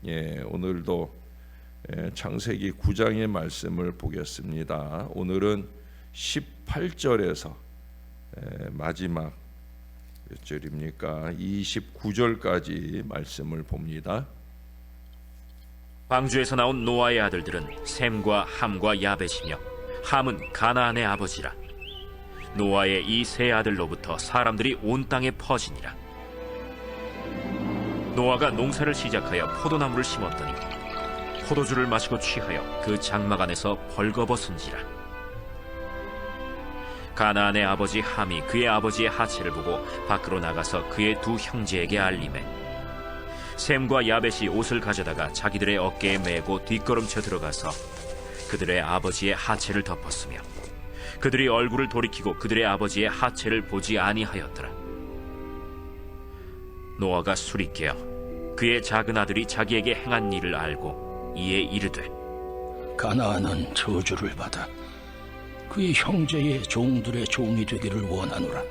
오늘도 창세기 9장의 말씀을 보겠습니다. 오늘은 18절에서 마지막 몇 절입니까? 29절까지 말씀을 봅니다. 방주에서 나온 노아의 아들들은 셈과 함과 야벳이며 함은 가나안의 아버지라. 노아의 이 세 아들로부터 사람들이 온 땅에 퍼지니라. 노아가 농사를 시작하여 포도나무를 심었더니 포도주를 마시고 취하여 그 장막 안에서 벌거벗은지라. 가나안의 아버지 함이 그의 아버지의 하체를 보고 밖으로 나가서 그의 두 형제에게 알리매 셈과 야벳이 옷을 가져다가 자기들의 어깨에 메고 뒷걸음쳐 들어가서 그들의 아버지의 하체를 덮었으며 그들이 얼굴을 돌이키고 그들의 아버지의 하체를 보지 아니하였더라. 노아가 술이 깨어 그의 작은 아들이 자기에게 행한 일을 알고 이에 이르되 가나안은 저주를 받아 그의 형제의 종들의 종이 되기를 원하노라.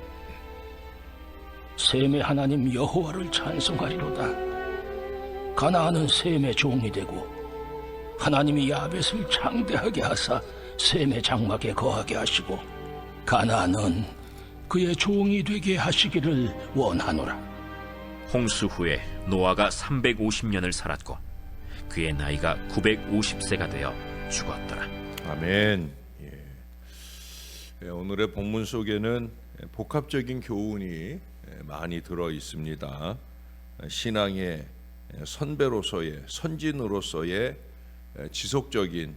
셈의 하나님 여호와를 찬송하리로다. 가나안은 셈의 종이 되고 하나님이 야벳을 창대하게 하사 셈의 장막에 거하게 하시고 가나안은 그의 종이 되게 하시기를 원하노라. 홍수 후에 노아가 350년을 살았고 그의 나이가 950세가 되어 죽었더라. 아멘. 오늘의 본문 속에는 복합적인 교훈이 많이 들어 있습니다. 신앙의 선배로서의 선진으로서의 지속적인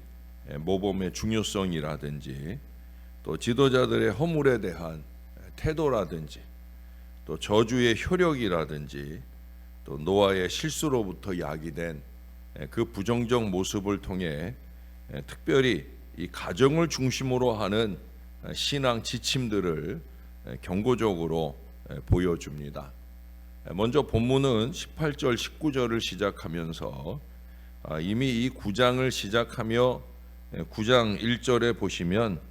모범의 중요성이라든지 또 지도자들의 허물에 대한 태도라든지 또 저주의 효력이라든지 또 노아의 실수로부터 야기된 그 부정적 모습을 통해 특별히 이 가정을 중심으로 하는 신앙 지침들을 경고적으로 보여줍니다. 먼저 본문은 18절 19절을 시작하면서 이미 이 9장을 시작하며 9장 1절에 보시면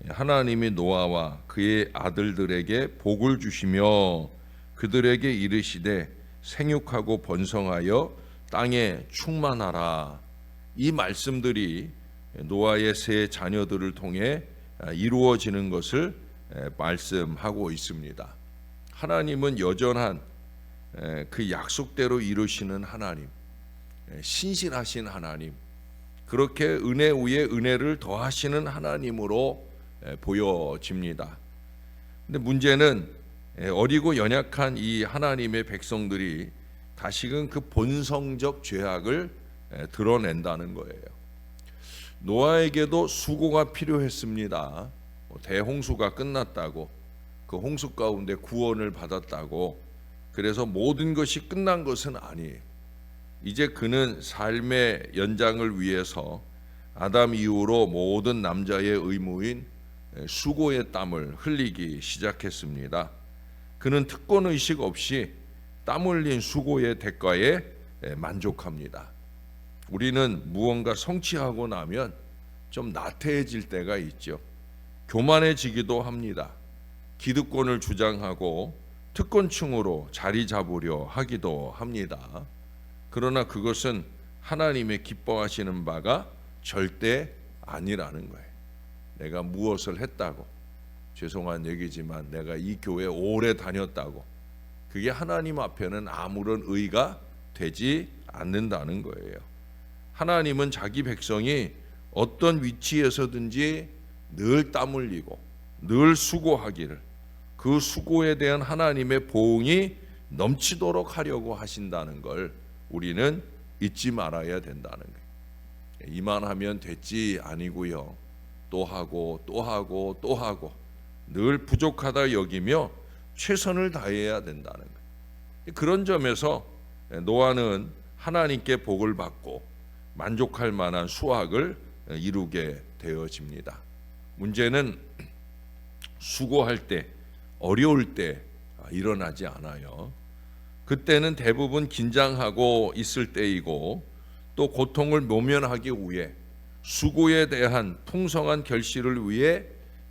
하나님이 노아와 그의 아들들에게 복을 주시며 그들에게 이르시되 생육하고 번성하여 땅에 충만하라. 이 말씀들이 노아의 세 자녀들을 통해 이루어지는 것을 말씀하고 있습니다. 하나님은 여전한 그 약속대로 이루시는 하나님, 신실하신 하나님, 그렇게 은혜 위에 은혜를 더하시는 하나님으로 보여집니다. 근데 문제는 어리고 연약한 이 하나님의 백성들이 다시금 그 본성적 죄악을 드러낸다는 거예요. 노아에게도 수고가 필요했습니다. 대홍수가 끝났다고, 그 홍수 가운데 구원을 받았다고, 그래서 모든 것이 끝난 것은 아니에요. 이제 그는 삶의 연장을 위해서 아담 이후로 모든 남자의 의무인 수고의 땀을 흘리기 시작했습니다. 그는 특권의식 없이 땀 흘린 수고의 대가에 만족합니다. 우리는 무언가 성취하고 나면 좀 나태해질 때가 있죠. 교만해지기도 합니다. 기득권을 주장하고 특권층으로 자리 잡으려 하기도 합니다. 그러나 그것은 하나님의 기뻐하시는 바가 절대 아니라는 거예요. 내가 무엇을 했다고, 죄송한 얘기지만 내가 이 교회 오래 다녔다고, 그게 하나님 앞에는 아무런 의가 되지 않는다는 거예요. 하나님은 자기 백성이 어떤 위치에서든지 늘 땀 흘리고 늘 수고하기를, 그 수고에 대한 하나님의 보응이 넘치도록 하려고 하신다는 걸 우리는 잊지 말아야 된다는 거예요. 이만하면 됐지 아니고요. 또 하고 또 하고 또 하고 늘 부족하다 여기며 최선을 다해야 된다는 거예요. 그런 점에서 노아는 하나님께 복을 받고 만족할 만한 수확을 이루게 되어집니다. 문제는 수고할 때, 어려울 때 일어나지 않아요. 그때는 대부분 긴장하고 있을 때이고 또 고통을 모면하기 위해 수고에 대한 풍성한 결실을 위해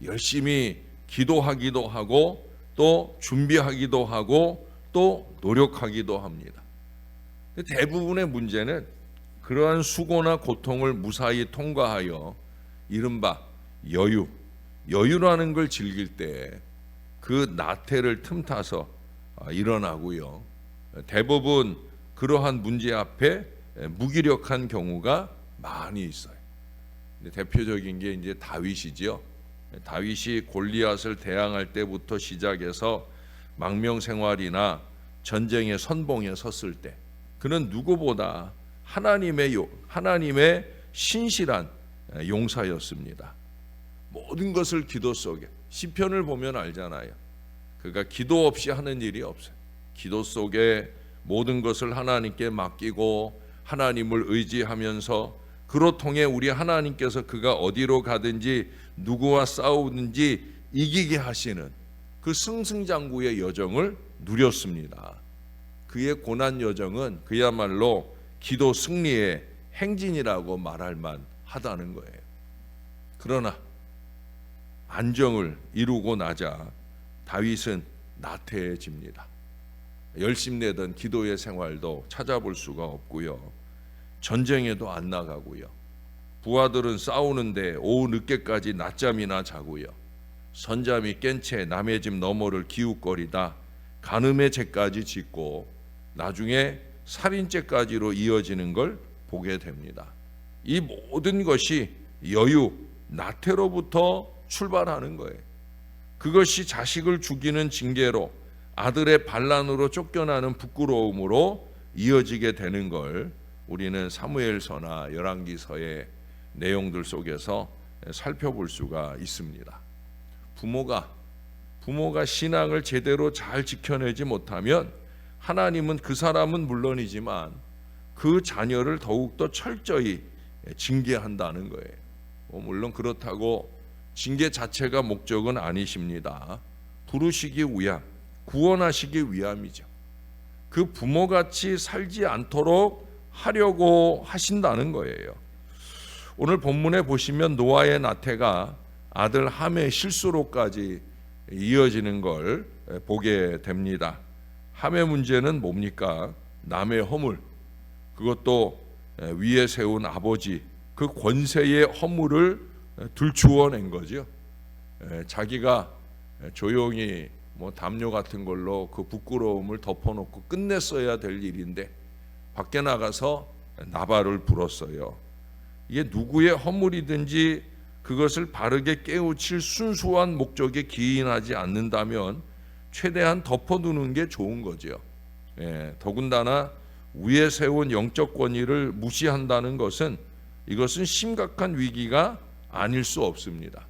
열심히 기도하기도 하고 또 준비하기도 하고 또 노력하기도 합니다. 대부분의 문제는 그러한 수고나 고통을 무사히 통과하여 이른바 여유라는 걸 즐길 때 그 나태를 틈타서 일어나고요. 대부분 그러한 문제 앞에 무기력한 경우가 많이 있어요. 대표적인 게 이제 다윗이지요. 다윗이 골리앗을 대항할 때부터 시작해서 망명 생활이나 전쟁의 선봉에 섰을 때 그는 누구보다 하나님의 신실한 용사였습니다. 모든 것을 기도 속에, 시편을 보면 알잖아요. 그가 기도 없이 하는 일이 없어요. 기도 속에 모든 것을 하나님께 맡기고 하나님을 의지하면서 그로 통해 우리 하나님께서 그가 어디로 가든지 누구와 싸우든지 이기게 하시는 그 승승장구의 여정을 누렸습니다. 그의 고난 여정은 그야말로 기도 승리의 행진이라고 말할 만하다는 거예요. 그러나 안정을 이루고 나자 다윗은 나태해집니다. 열심내던 기도의 생활도 찾아볼 수가 없고요. 전쟁에도 안 나가고요. 부하들은 싸우는데 오후 늦게까지 낮잠이나 자고요. 선잠이 깬 채 남의 집 너머를 기웃거리다 간음의 죄까지 짓고 나중에 살인죄까지로 이어지는 걸 보게 됩니다. 이 모든 것이 나태로부터 출발하는 거예요. 그것이 자식을 죽이는 징계로 아들의 반란으로 쫓겨나는 부끄러움으로 이어지게 되는 걸 우리는 사무엘서나 열왕기서의 내용들 속에서 살펴볼 수가 있습니다. 부모가 신앙을 제대로 잘 지켜내지 못하면 하나님은 그 사람은 물론이지만 그 자녀를 더욱더 철저히 징계한다는 거예요. 물론 그렇다고 징계 자체가 목적은 아니십니다. 부르시기 위함, 구원하시기 위함이죠. 그 부모같이 살지 않도록 하려고 하신다는 거예요. 오늘 본문에 보시면 노아의 나태가 아들 함의 실수로까지 이어지는 걸 보게 됩니다. 함의 문제는 뭡니까? 남의 허물, 그것도 위에 세운 아버지 그 권세의 허물을 들추어낸 거죠. 자기가 조용히 담요 같은 걸로 그 부끄러움을 덮어놓고 끝냈어야 될 일인데 밖에 나가서 나발을 불었어요. 이게 누구의 허물이든지 그것을 바르게 깨우칠 순수한 목적에 기인하지 않는다면 최대한 덮어두는 게 좋은 거죠. 더군다나 위에 세운 영적 권위를 무시한다는 것은 이것은 심각한 위기가 아닐 수 없습니다.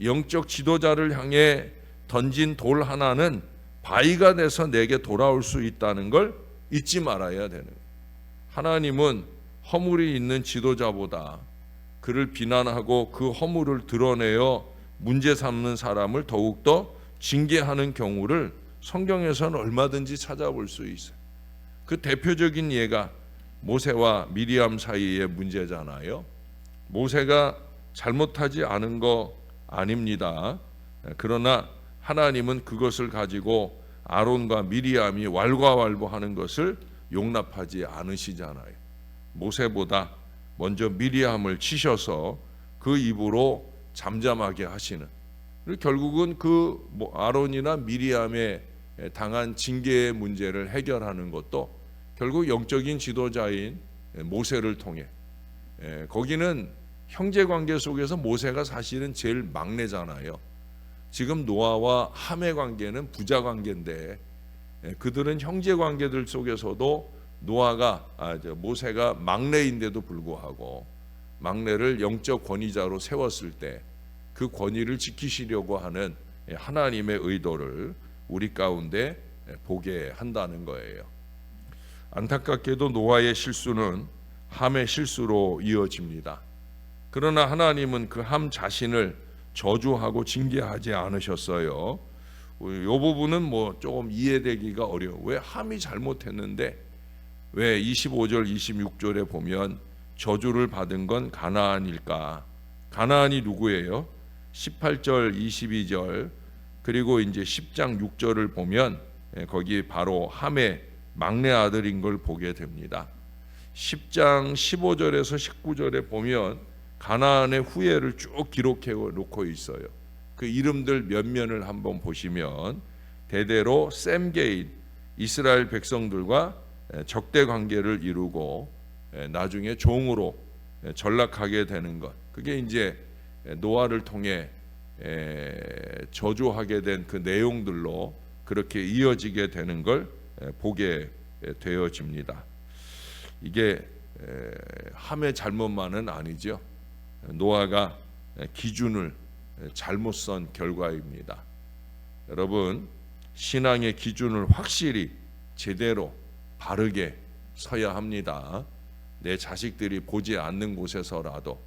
영적 지도자를 향해 던진 돌 하나는 바위가 돼서 내게 돌아올 수 있다는 걸 잊지 말아야 되는 거예요. 하나님은 허물이 있는 지도자보다 그를 비난하고 그 허물을 드러내어 문제 삼는 사람을 더욱더 징계하는 경우를 성경에서는 얼마든지 찾아볼 수 있어요. 그 대표적인 예가 모세와 미리암 사이의 문제잖아요. 모세가 잘못하지 않은 거 아닙니다. 그러나 하나님은 그것을 가지고 아론과 미리암이 왈가왈부하는 것을 용납하지 않으시잖아요. 모세보다 먼저 미리암을 치셔서 그 입으로 잠잠하게 하시는, 그리고 결국은 그 아론이나 미리암에 당한 징계의 문제를 해결하는 것도 결국 영적인 지도자인 모세를 통해, 거기는 형제관계 속에서 모세가 사실은 제일 막내잖아요. 지금 노아와 함의 관계는 부자관계인데 그들은 형제관계들 속에서도 모세가 막내인데도 불구하고 막내를 영적 권위자로 세웠을 때 그 권위를 지키시려고 하는 하나님의 의도를 우리 가운데 보게 한다는 거예요. 안타깝게도 노아의 실수는 함의 실수로 이어집니다. 그러나 하나님은 그 함 자신을 저주하고 징계하지 않으셨어요. 이 부분은 조금 이해되기가 어려워. 왜 함이 잘못했는데 왜 25절 26절에 보면 저주를 받은 건 가나안일까? 가나안이 누구예요? 18절 22절 그리고 이제 10장 6절을 보면 거기 바로 함의 막내 아들인 걸 보게 됩니다. 10장 15절에서 19절에 보면 가나안의 후예를 쭉 기록해 놓고 있어요. 그 이름들 몇면을 한번 보시면 대대로 셈계인 이스라엘 백성들과 적대 관계를 이루고 나중에 종으로 전락하게 되는 것, 그게 이제 노아를 통해 저주하게 된 그 내용들로 그렇게 이어지게 되는 걸 보게 되어집니다. 이게 함의 잘못만은 아니죠. 노아가 기준을 잘못 선 결과입니다. 여러분, 신앙의 기준을 확실히 제대로 바르게 서야 합니다. 내 자식들이 보지 않는 곳에서라도,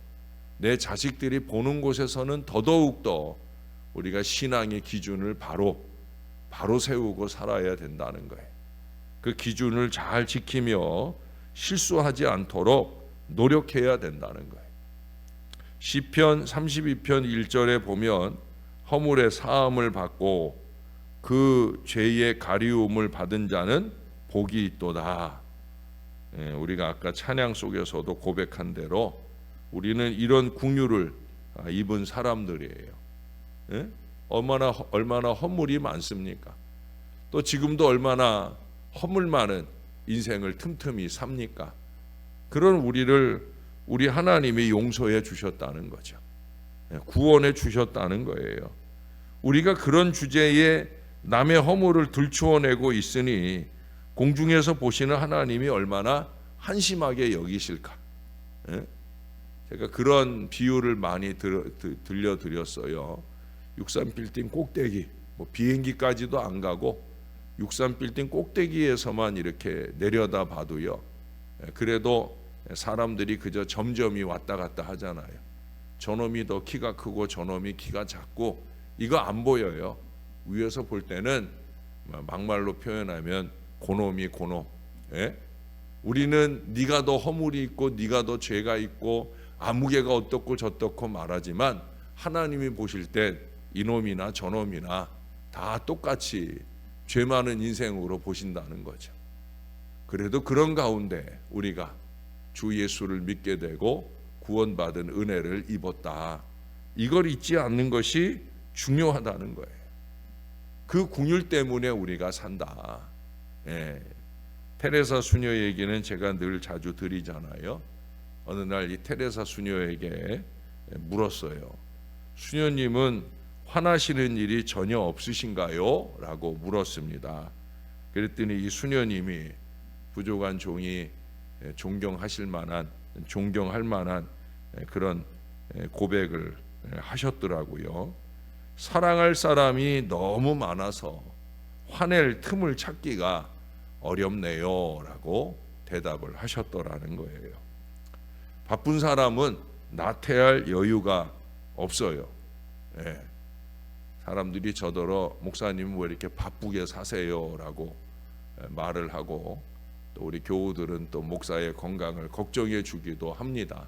내 자식들이 보는 곳에서는 더더욱더 우리가 신앙의 기준을 바로 세우고 살아야 된다는 거예요. 그 기준을 잘 지키며 실수하지 않도록 노력해야 된다는 거예요. 시편 32편 1절에 보면 허물의 사함을 받고 그 죄의 가리움을 받은 자는 복이 있도다. 우리가 아까 찬양 속에서도 고백한 대로 우리는 이런 긍휼을 입은 사람들이에요. 얼마나 허물이 많습니까? 또 지금도 얼마나 허물 많은 인생을 틈틈이 삽니까? 그런 우리 하나님이 용서해 주셨다는 거죠. 구원해 주셨다는 거예요. 우리가 그런 주제에 남의 허물을 들추어내고 있으니 공중에서 보시는 하나님이 얼마나 한심하게 여기실까? 제가 그런 비유를 많이 들려드렸어요. 63빌딩 꼭대기, 비행기까지도 안 가고 63빌딩 꼭대기에서만 이렇게 내려다 봐도요, 그래도 사람들이 그저 점점이 왔다 갔다 하잖아요. 저놈이 더 키가 크고 저놈이 키가 작고 이거 안 보여요. 위에서 볼 때는 막말로 표현하면 고놈이 고놈. 우리는 네가 더 허물이 있고 네가 더 죄가 있고 아무개가 어떻고 저떻고 말하지만 하나님이 보실 땐 이놈이나 저놈이나 다 똑같이 죄 많은 인생으로 보신다는 거죠. 그래도 그런 가운데 우리가 주 예수를 믿게 되고 구원받은 은혜를 입었다, 이걸 잊지 않는 것이 중요하다는 거예요. 그 긍휼 때문에 우리가 산다. 테레사 수녀 얘기는 제가 늘 자주 드리잖아요. 어느 날 이 테레사 수녀에게 물었어요. 수녀님은 화나시는 일이 전혀 없으신가요? 라고 물었습니다. 그랬더니 이 수녀님이 부족한 종이 존경할 만한 그런 고백을 하셨더라고요. 사랑할 사람이 너무 많아서 화낼 틈을 찾기가 어렵네요 라고 대답을 하셨더라는 거예요. 바쁜 사람은 나태할 여유가 없어요. 사람들이 저더러 목사님은 왜 이렇게 바쁘게 사세요 라고 말을 하고, 또 우리 교우들은 또 목사의 건강을 걱정해 주기도 합니다.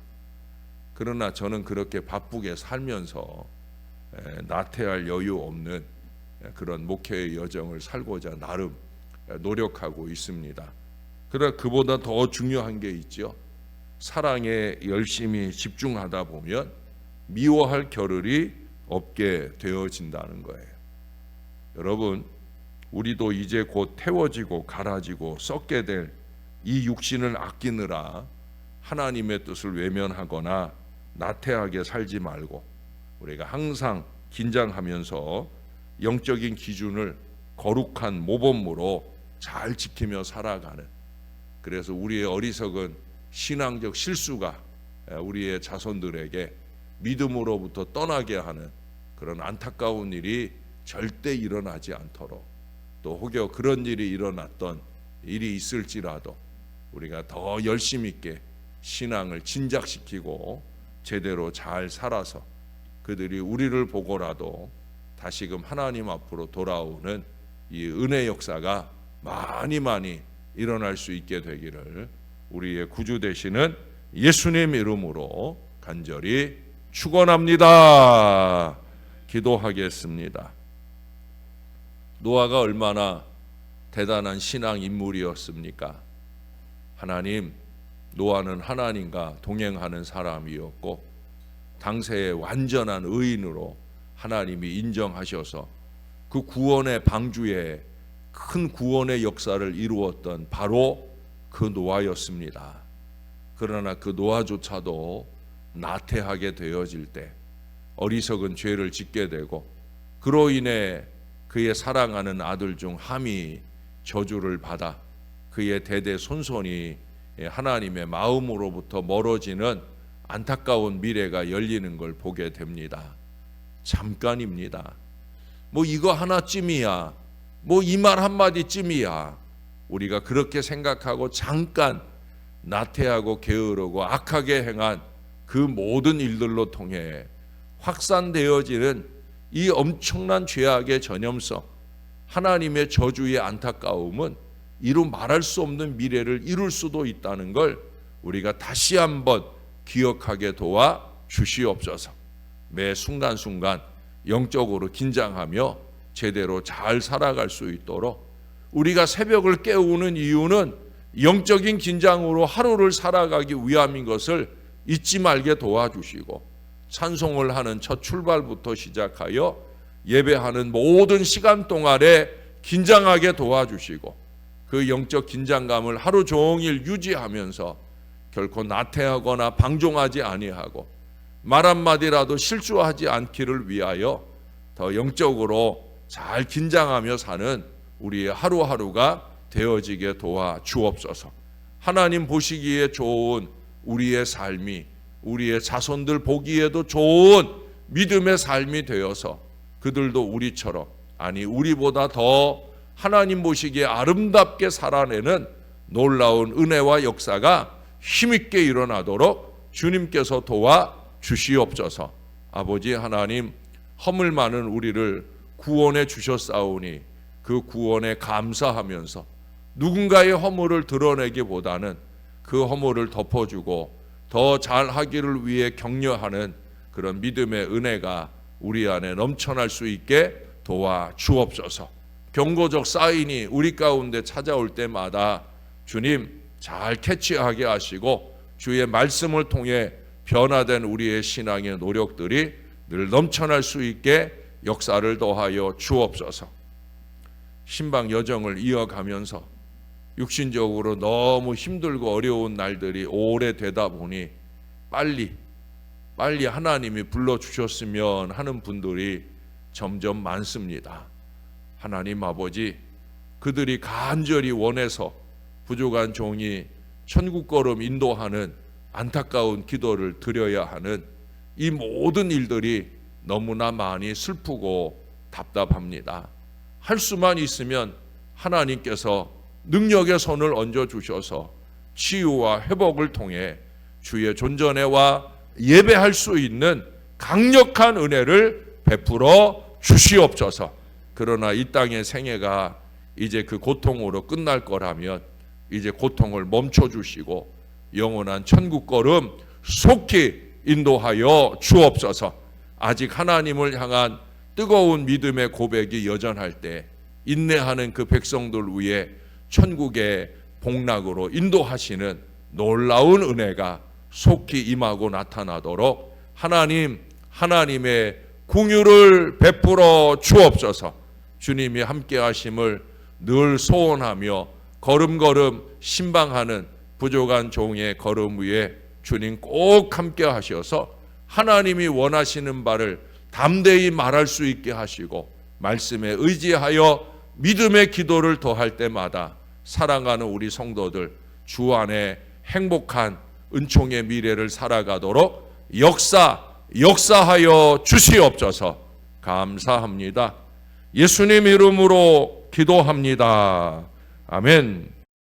그러나 저는 그렇게 바쁘게 살면서 나태할 여유 없는 그런 목회의 여정을 살고자 나름 노력하고 있습니다. 그러나 그보다 더 중요한 게 있죠. 사랑에 열심히 집중하다 보면 미워할 겨를이 없게 되어진다는 거예요. 여러분, 우리도 이제 곧 태워지고 갈아지고 썩게 될 이 육신을 아끼느라 하나님의 뜻을 외면하거나 나태하게 살지 말고 우리가 항상 긴장하면서 영적인 기준을 거룩한 모범으로 잘 지키며 살아가는, 그래서 우리의 어리석은 신앙적 실수가 우리의 자손들에게 믿음으로부터 떠나게 하는 그런 안타까운 일이 절대 일어나지 않도록, 또 혹여 그런 일이 일어났던 일이 있을지라도 우리가 더 열심히 있게 신앙을 진작시키고 제대로 잘 살아서 그들이 우리를 보고라도 다시금 하나님 앞으로 돌아오는 이 은혜 역사가 많이 일어날 수 있게 되기를 우리의 구주 되시는 예수님 이름으로 간절히 축원합니다. 기도하겠습니다. 노아가 얼마나 대단한 신앙 인물이었습니까? 하나님, 노아는 하나님과 동행하는 사람이었고 당세의 완전한 의인으로 하나님이 인정하셔서 그 구원의 방주에 큰 구원의 역사를 이루었던 바로 그 노아였습니다. 그러나 그 노아조차도 나태하게 되어질 때 어리석은 죄를 짓게 되고 그로 인해 그의 사랑하는 아들 중 함이 저주를 받아 그의 대대손손이 하나님의 마음으로부터 멀어지는 안타까운 미래가 열리는 걸 보게 됩니다. 잠깐입니다. 뭐 이거 하나쯤이야, 뭐 이 말 한마디쯤이야, 우리가 그렇게 생각하고 잠깐 나태하고 게으르고 악하게 행한 그 모든 일들로 통해 확산되어지는 이 엄청난 죄악의 전염성, 하나님의 저주의 안타까움은 이루 말할 수 없는 미래를 이룰 수도 있다는 걸 우리가 다시 한번 기억하게 도와 주시옵소서. 매 순간순간 영적으로 긴장하며 제대로 잘 살아갈 수 있도록 우리가 새벽을 깨우는 이유는 영적인 긴장으로 하루를 살아가기 위함인 것을 잊지 말게 도와주시고 찬송을 하는 첫 출발부터 시작하여 예배하는 모든 시간 동안에 긴장하게 도와주시고 그 영적 긴장감을 하루 종일 유지하면서 결코 나태하거나 방종하지 아니하고 말 한마디라도 실수하지 않기를 위하여 더 영적으로 잘 긴장하며 사는 우리의 하루하루가 되어지게 도와 주옵소서. 하나님 보시기에 좋은 우리의 삶이 우리의 자손들 보기에도 좋은 믿음의 삶이 되어서 그들도 우리처럼, 아니 우리보다 더 하나님 보시기에 아름답게 살아내는 놀라운 은혜와 역사가 힘있게 일어나도록 주님께서 도와 주시옵소서. 아버지 하나님, 허물 많은 우리를 구원해 주셨사오니 그 구원에 감사하면서 누군가의 허물을 드러내기보다는 그 허물을 덮어주고 더 잘하기를 위해 격려하는 그런 믿음의 은혜가 우리 안에 넘쳐날 수 있게 도와 주옵소서. 경고적 사인이 우리 가운데 찾아올 때마다 주님 잘 캐치하게 하시고 주의 말씀을 통해 변화된 우리의 신앙의 노력들이 늘 넘쳐날 수 있게 역사를 더하여 주옵소서. 신방 여정을 이어가면서 육신적으로 너무 힘들고 어려운 날들이 오래되다 보니 빨리 하나님이 불러주셨으면 하는 분들이 점점 많습니다. 하나님 아버지, 그들이 간절히 원해서 부족한 종이 천국걸음 인도하는 안타까운 기도를 드려야 하는 이 모든 일들이 너무나 많이 슬프고 답답합니다. 할 수만 있으면 하나님께서 능력의 손을 얹어주셔서 치유와 회복을 통해 주의 존전에와 예배할 수 있는 강력한 은혜를 베풀어 주시옵소서. 그러나 이 땅의 생애가 이제 그 고통으로 끝날 거라면 이제 고통을 멈춰주시고 영원한 천국걸음 속히 인도하여 주옵소서. 아직 하나님을 향한 뜨거운 믿음의 고백이 여전할 때 인내하는 그 백성들 위에 천국의 복락으로 인도하시는 놀라운 은혜가 속히 임하고 나타나도록 하나님의 긍휼을 베풀어 주옵소서. 주님이 함께 하심을 늘 소원하며 걸음걸음 신방하는 부족한 종의 걸음 위에 주님 꼭 함께 하셔서 하나님이 원하시는 바를 담대히 말할 수 있게 하시고 말씀에 의지하여 믿음의 기도를 더할 때마다 사랑하는 우리 성도들 주 안에 행복한 은총의 미래를 살아가도록 역사하여 주시옵소서. 감사합니다. 예수님 이름으로 기도합니다. 아멘.